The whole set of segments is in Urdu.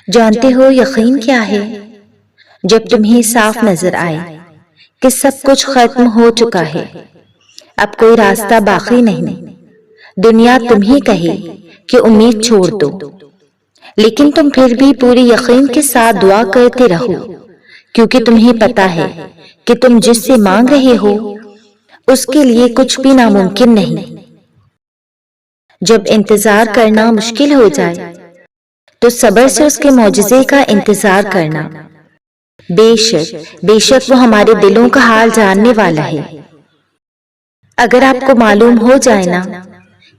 جانتے ہو یقین کیا ہے؟ جب تمہیں صاف نظر آئے کہ سب کچھ ختم ہو چکا ہے، اب کوئی راستہ باقی نہیں، دنیا تمہیں کہے کہ امید چھوڑ دو، لیکن تم پھر بھی پوری یقین کے ساتھ دعا کرتے رہو، کیونکہ تمہیں پتا ہے کہ تم جس سے مانگ رہے ہو اس کے لیے کچھ بھی ناممکن نہیں۔ جب انتظار کرنا مشکل ہو جائے تو صبر سے اس کے معجزے کا انتظار کرنا۔ بے شک وہ ہمارے دلوں کا حال جاننے والا ہے۔ اگر آپ کو معلوم ہو جائے نا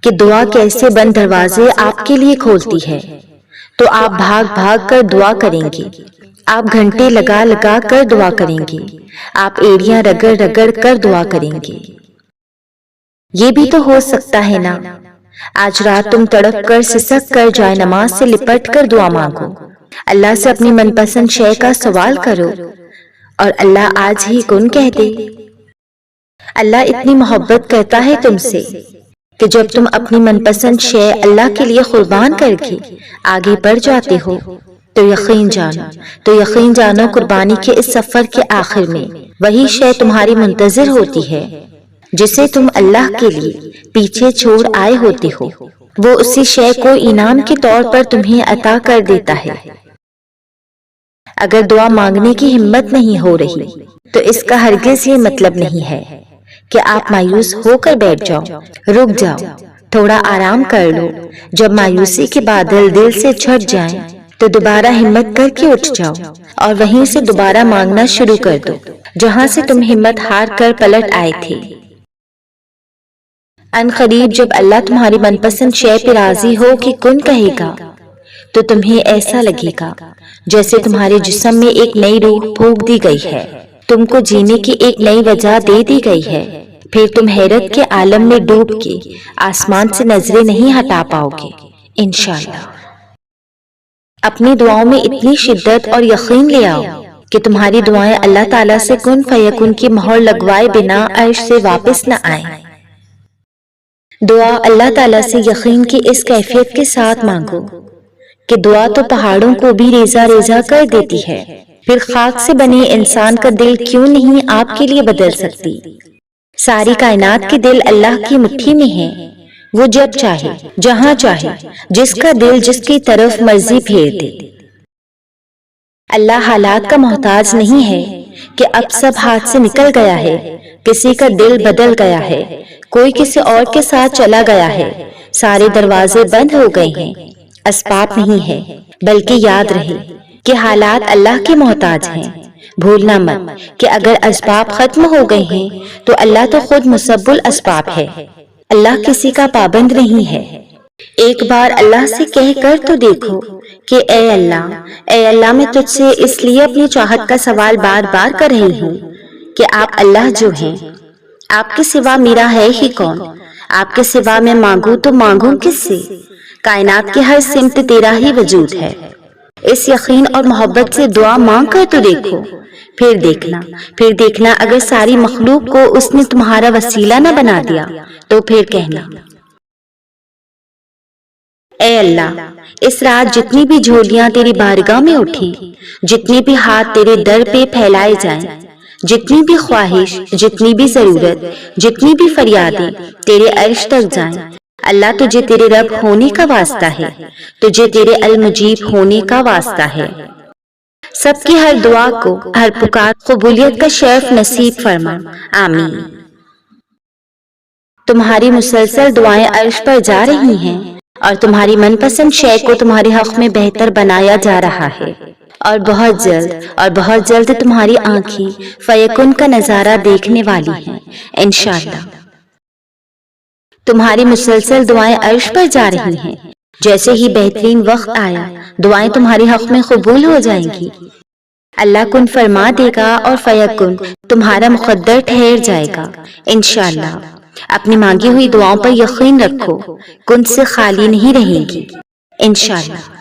کہ دعا کیسے بند دروازے آپ کے لیے کھولتی ہے، تو آپ بھاگ بھاگ کر دعا کریں گے، آپ گھنٹے لگا لگا کر دعا کریں گے، آپ ایڑیاں رگڑ رگڑ کر دعا کریں گے۔ یہ بھی تو ہو سکتا ہے نا، آج رات تم تڑپ کر سسک کر جائے نماز سے لپٹ کر دعا مانگو، اللہ سے اپنی من پسند شے کا سوال کرو اور اللہ آج ہی کن کہہ دے۔ اللہ اتنی محبت کرتا ہے تم سے کہ جب تم اپنی من پسند شے اللہ کے لیے قربان کر کے آگے بڑھ جاتے ہو تو یقین جانو قربانی کے اس سفر کے آخر میں وہی شے تمہاری منتظر ہوتی ہے جسے تم اللہ کے لیے پیچھے چھوڑ آئے ہوتے ہو، وہ اسی شے کو انعام کے طور پر تمہیں عطا کر دیتا ہے۔ اگر دعا مانگنے کی ہمت نہیں ہو رہی تو اس کا ہرگز یہ مطلب نہیں ہے کہ آپ مایوس ہو کر بیٹھ جاؤ، رک جاؤ، تھوڑا آرام کر لو۔ جب مایوسی کے بادل دل سے چھٹ جائیں تو دوبارہ ہمت کر کے اٹھ جاؤ اور وہیں سے دوبارہ مانگنا شروع کر دو جہاں سے تم ہمت ہار کر پلٹ آئے تھے۔ ان قریب جب اللہ تمہاری من پسند شے پہ راضی ہو کہ کن کہے گا تو تمہیں ایسا لگے گا جیسے تمہارے جسم میں ایک نئی روح پھونک دی گئی ہے، تم کو جینے کی ایک نئی وجہ دے دی گئی ہے۔ پھر تم حیرت کے عالم میں ڈوب کے آسمان سے نظریں نہیں ہٹا پاؤ گے انشاءاللہ۔ اپنی دعاؤں میں اتنی شدت اور یقین لے آؤ کہ تمہاری دعائیں اللہ تعالیٰ سے کن فیکن کی مہر لگوائے بنا عرش سے واپس نہ آئیں۔ دعا اللہ تعالیٰ سے یقین کی اس کیفیت کے ساتھ مانگو کہ دعا تو پہاڑوں کو بھی ریزہ ریزہ کر دیتی ہے، پھر خاک سے بنے انسان کا دل کیوں نہیں آپ کے لیے بدل سکتی؟ ساری کائنات کے دل اللہ کی مٹھی میں ہیں، وہ جب چاہے جہاں چاہے جس کا دل جس کی طرف مرضی پھیر دے۔ اللہ حالات کا محتاج نہیں ہے کہ اب سب ہاتھ سے نکل گیا ہے، کسی کا دل بدل گیا ہے، کوئی کسی اور کے ساتھ چلا گیا ہے، سارے دروازے بند ہو گئے ہیں، اسباب نہیں ہے، بلکہ یاد رہے کہ حالات اللہ کے محتاج ہیں۔ بھولنا مت کہ اگر اسباب ختم ہو گئے ہیں تو اللہ تو خود مسبب الاسباب ہے، اللہ کسی کا پابند نہیں ہے۔ ایک بار اللہ سے کہہ کر تو دیکھو کہ اے اللہ میں تجھ سے اس لیے اپنی چاہت کا سوال بار بار کر رہی ہوں کہ آپ اللہ جو ہیں، آپ کے سوا میرا ہے ہی کون؟ آپ کے سوا میں مانگوں تو مانگوں کس سے؟ کائنات کے ہر سمت تیرا ہی وجود ہے۔ اس یقین اور محبت سے دعا مانگ کر تو دیکھو، پھر دیکھنا اگر ساری مخلوق کو اس نے تمہارا وسیلہ نہ بنا دیا تو پھر کہنا اے اللہ، اس رات جتنی بھی جھولیاں تیری بارگاہ میں اٹھیں، جتنے بھی ہاتھ تیرے در پہ پھیلائے جائیں، جتنی بھی خواہش، جتنی بھی ضرورت، جتنی بھی فریادیں تیرے عرش تک جائیں، اللہ تجھے تیرے رب ہونے کا واسطہ ہے، تجھے تیرے المجیب ہونے کا واسطہ ہے۔ سب کی ہر دعا کو، ہر پکار قبولیت کا شرف نصیب فرما، آمین۔ تمہاری مسلسل دعائیں عرش پر جا رہی ہیں اور تمہاری من پسند شے کو تمہارے حق میں بہتر بنایا جا رہا ہے، اور بہت جلد تمہاری آنکھیں فیکن کا نظارہ دیکھنے والی ہیں انشاءاللہ۔ تمہاری مسلسل دعائیں عرش پر جا رہی ہیں، جیسے ہی بہترین وقت آیا دعائیں تمہارے حق میں قبول ہو جائیں گی، اللہ کن فرما دے گا اور فیکن تمہارا مقدر ٹھہر جائے گا انشاءاللہ۔ اپنی مانگی ہوئی دعاؤں پر یقین رکھو، کن سے خالی نہیں رہیں گی انشاءاللہ۔